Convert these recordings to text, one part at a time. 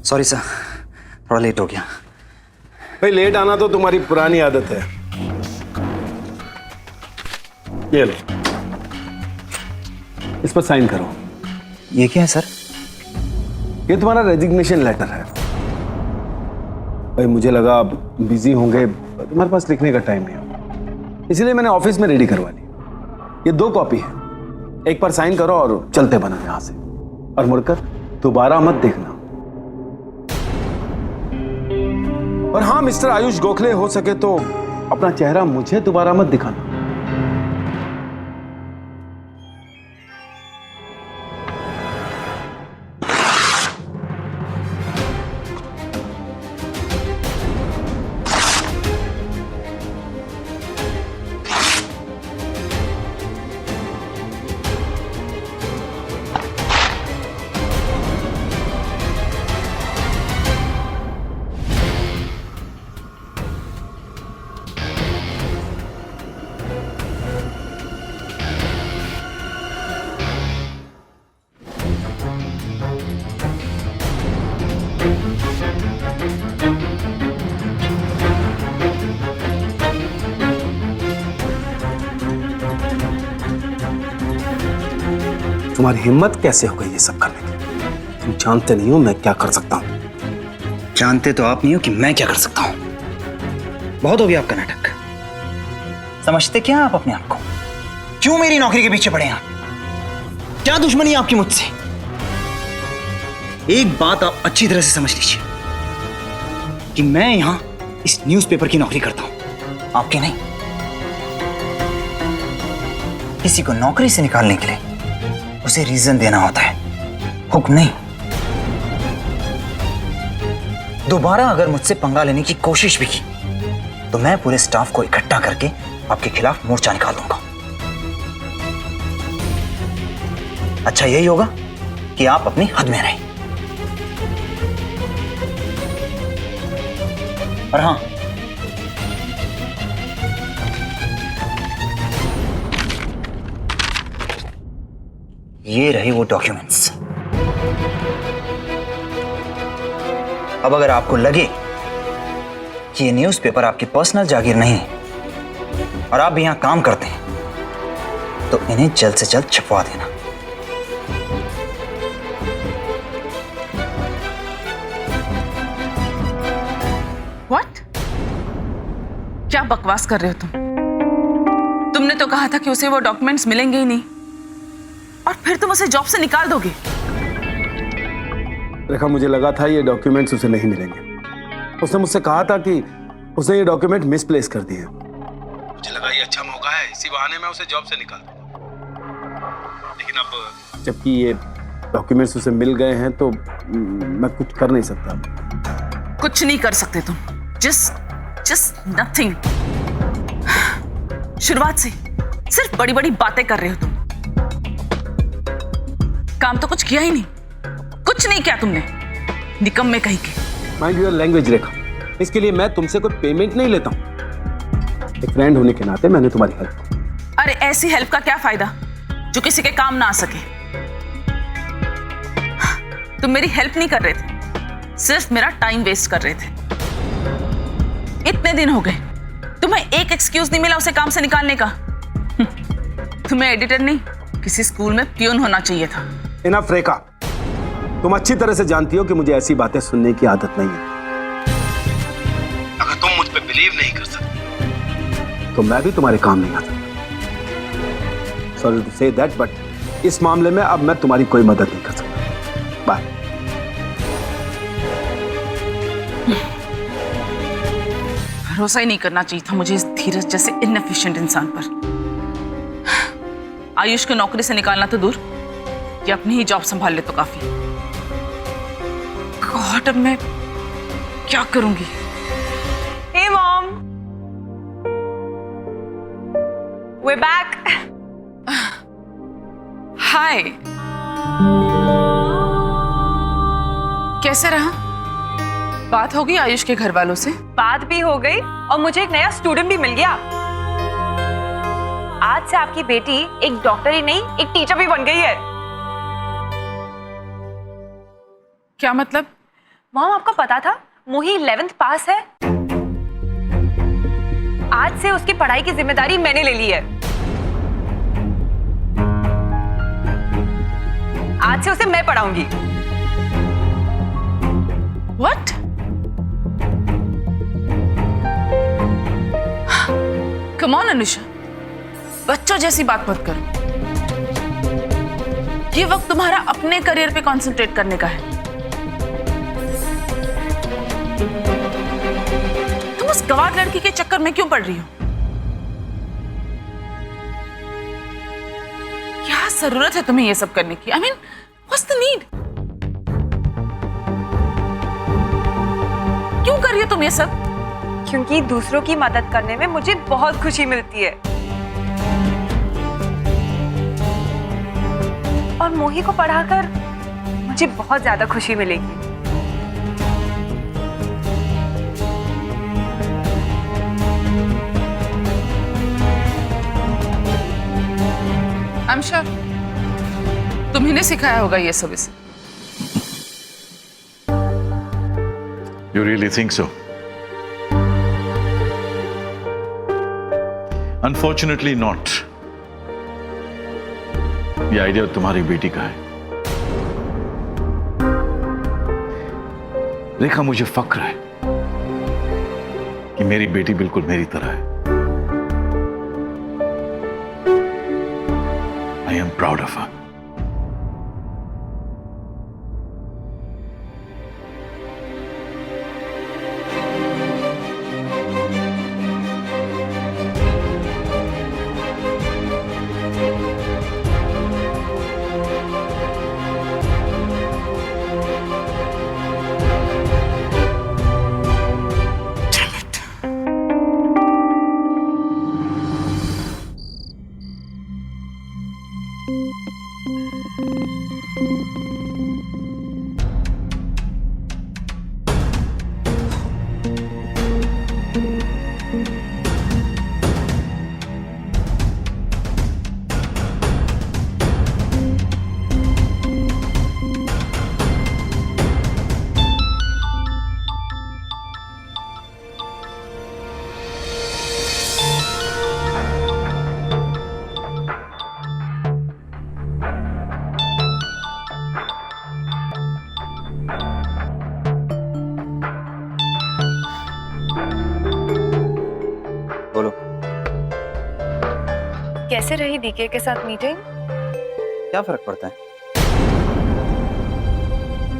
Sorry sir, थोड़ा late हो गया। भाई लेट आना तो तुम्हारी पुरानी आदत है। ये लो, इस पर साइन करो। ये क्या है सर? ये तुम्हारा रेजिग्नेशन लेटर है। भाई मुझे लगा आप बिजी होंगे, तुम्हारे पास लिखने का टाइम नहीं होगा, इसलिए मैंने ऑफिस में रेडी करवा ली। ये 2 कॉपी है, एक पर साइन करो और चलते बनो यहां से, और मुड़कर दोबारा मत देखना। और हाँ मिस्टर आयुष गोखले, हो सके तो अपना चेहरा मुझे दोबारा मत दिखाना। तुम्हारी हिम्मत कैसे हो गई ये सब करने की? तुम जानते नहीं हो मैं क्या कर सकता हूं। जानते तो आप नहीं हो कि मैं क्या कर सकता हूं। बहुत हो गया आपका नाटक। समझते क्या आप अपने आप को? क्यों मेरी नौकरी के पीछे पड़े हैं आप? क्या दुश्मनी है आपकी मुझसे? एक बात आप अच्छी तरह से समझ लीजिए कि मैं यहां इस न्यूज़पेपर की नौकरी करता हूं, आपकी नहीं। किसी को नौकरी से निकालने के लिए उसे रीजन देना होता है, हुक्म नहीं। दोबारा अगर मुझसे पंगा लेने की कोशिश भी की तो मैं पूरे स्टाफ को इकट्ठा करके आपके खिलाफ मोर्चा निकाल दूंगा। अच्छा यही होगा कि आप अपनी हद में रहें। और हां, ये रहे वो डॉक्यूमेंट्स। अब अगर आपको लगे कि ये न्यूज़पेपर आपकी पर्सनल जागीर नहीं है और आप भी यहां काम करते हैं तो इन्हें जल्द से जल्द छपवा देना। What? क्या बकवास कर रहे हो तुम? तुमने तो कहा था कि उसे वो डॉक्यूमेंट्स मिलेंगे ही नहीं, और फिर तुम उसे जॉब से निकाल दोगे। रेखा, मुझे लगा था ये डॉक्यूमेंट्स उसे नहीं मिलेंगे। उसने मुझसे कहा था कि उसने ये डॉक्यूमेंट मिसप्लेस कर दिए। मुझे लगा ये अच्छा मौका है, इसी बहाने मैं उसे जॉब से निकाल दूंगा। लेकिन अब जबकि ये डॉक्यूमेंट्स उसे मिल गए हैं तो मैं कुछ कर नहीं सकता। कुछ नहीं कर सकते तुम। Just nothing. शुरुआत से सिर्फ बड़ी बड़ी बातें कर रहे हो तुम। काम तो कुछ किया ही नहीं, कुछ नहीं किया तुमने, निकम्मे कहीं के। माइंड योर लैंग्वेज रेखा, इसके लिए मैं तुमसे कोई पेमेंट नहीं लेता हूं। एक फ्रेंड होने के नाते मैंने तुम्हारी हेल्प की। अरे ऐसी हेल्प का क्या फायदा जो किसी के काम ना आ सके? तुम मेरी हेल्प नहीं कर रहे थे, सिर्फ मेरा टाइम वेस्ट कर रहे थे। इतने दिन हो गए, तुम्हें एक एक्सक्यूज नहीं मिला उसे काम से निकालने का। तुम्हें एडिटर नहीं, किसी स्कूल में पियून होना चाहिए था। इनफ रेखा, तुम अच्छी तरह से जानती हो कि मुझे ऐसी बातें सुनने की आदत नहीं है। अगर तुम मुझ पे बिलीव नहीं कर सकती तो मैं भी तुम्हारे काम नहीं आ सकता। Sorry to say that, but इस मामले में अब मैं तुम्हारी कोई मदद नहीं कर सकता। बाय। भरोसा ही नहीं करना चाहिए था मुझे इस धीरज जैसे इनएफिशिएंट इंसान पर। आयुष को नौकरी से निकालना तो दूर, ये अपनी ही जॉब संभाल ले तो काफी। गॉड, अब मैं क्या करूंगी? Hey mom, we're back. हाय, कैसे रहा? बात हो गई आयुष के घर वालों से? बात भी हो गई और मुझे एक नया स्टूडेंट भी मिल गया। आज से आपकी बेटी एक डॉक्टर ही नहीं, एक टीचर भी बन गई है। क्या मतलब? मॉम, आपको पता था मोही 11th पास है? आज से उसकी पढ़ाई की जिम्मेदारी मैंने ले ली है। आज से उसे मैं पढ़ाऊंगी। What? Come on अनुषा, बच्चों जैसी बात मत करो। ये वक्त तुम्हारा अपने करियर पे कंसंट्रेट करने का है। तुम उस गवार लड़की के चक्कर में क्यों पड़ रही हो? क्या जरूरत है तुम्हें ये सब करने की? I mean, what's the need? क्यों कर रही हो तुम ये सब? क्योंकि दूसरों की मदद करने में मुझे बहुत खुशी मिलती है, और मोही को पढ़ाकर मुझे बहुत ज्यादा खुशी मिलेगी। I'm sure तुम्ही ने सिखाया होगा ये सब इसे। You really think so? Unfortunately not. ये आइडिया तुम्हारी बेटी का है। रेखा, मुझे फक्र है कि मेरी बेटी बिल्कुल मेरी तरह है। I am proud of her. बोलो, कैसे रही डीके के साथ मीटिंग? क्या फर्क पड़ता है?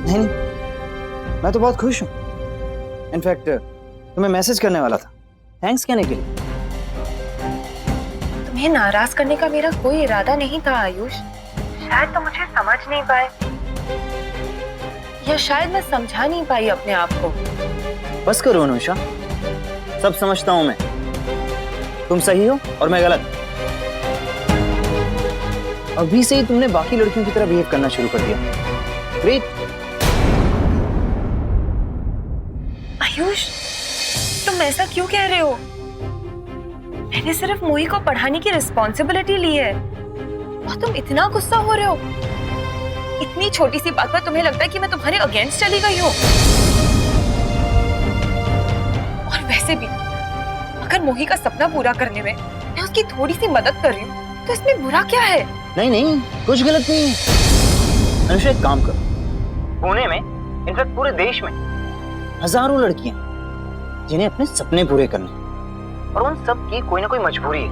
नहीं, मैं तो बहुत खुश हूँ। इनफैक्ट तुम्हें मैसेज करने वाला था, थैंक्स कहने के लिए। तुम्हें नाराज करने का मेरा कोई इरादा नहीं था आयुष। शायद तो मुझे समझ नहीं पाए, या शायद मैं समझा नहीं पाई अपने आप को। बस करो अनुषा, सब समझता हूं मैं। तुम सही हो और मैं गलत। अभी से ही तुमने बाकी लड़कियों की तरह बिहेव करना शुरू कर दिया। ग्रेट। आयुष, तुम ऐसा क्यों कह रहे हो? मैंने सिर्फ मोही को पढ़ाने की रिस्पॉन्सिबिलिटी ली है, और तुम इतना गुस्सा हो रहे हो? इतनी छोटी सी बात पर तुम्हें लगता है कि मैं तुम्हारे अगेंस्ट चली गई हूँ? और वैसे भी अगर मोही का सपना पूरा करने में मैं उसकी थोड़ी सी मदद कर रही हूँ, तो इसमें बुरा क्या है? नहीं नहीं, कुछ गलत नहीं है। अनुषा, एक काम करो, पुणे में, इनफैक्ट पूरे देश में हजारों लड़कियां जिन्हें अपने सपने पूरे करने, और उन सब की कोई ना कोई मजबूरी है।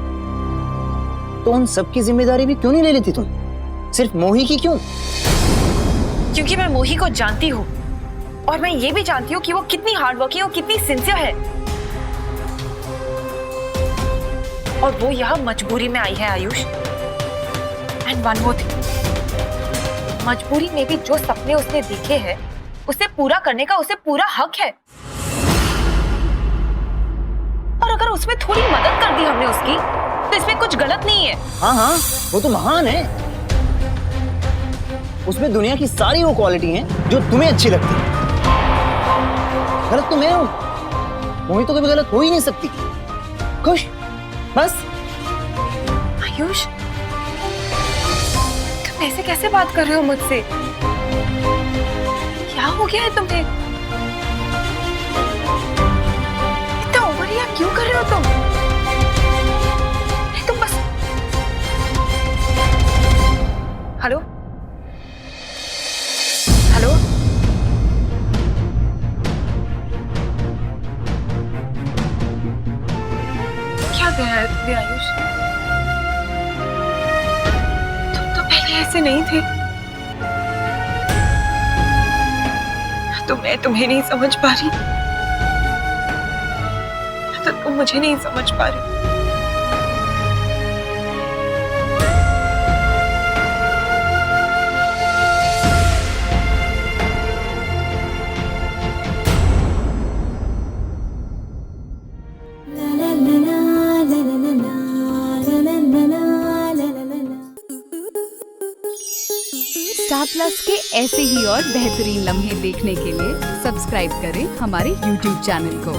तो उन सब की जिम्मेदारी भी क्यों नहीं ले लेती तुम? सिर्फ मोही की क्यों? क्योंकि मैं मोही को जानती हूँ, और मैं ये भी जानती हूँ कि वो कितनी हार्डवर्किंग और कितनी सिंसियर है। और वो यहाँ मजबूरी में आई है Ayush. And one more thing, मजबूरी में भी जो सपने उसने देखे हैं उसे पूरा करने का उसे पूरा हक है। और अगर उसमें थोड़ी मदद कर दी हमने उसकी, तो इसमें कुछ गलत नहीं है। हाँ हाँ, वो तो महान है। उसमें दुनिया की सारी वो क्वालिटी हैं जो तुम्हें अच्छी लगती है। गलत तो मैं हूं, मोही तो कभी गलत हो ही नहीं सकती। खुश, बस। आयुष, तुम ऐसे कैसे बात कर रहे हो मुझसे? क्या हो गया है तुम्हें? क्यों कर रहे हो तुम? नहीं, तुम बस। हेलो हेलो, क्या कह रहा है तुझे आयुष? तुम तो पहले ऐसे नहीं थे। तो मैं तुम्हें नहीं समझ पा रही, तो तुम मुझे नहीं समझ पा रही। स्टार प्लस के ऐसे ही और बेहतरीन लम्हे देखने के लिए सब्सक्राइब करें हमारे YouTube चैनल को।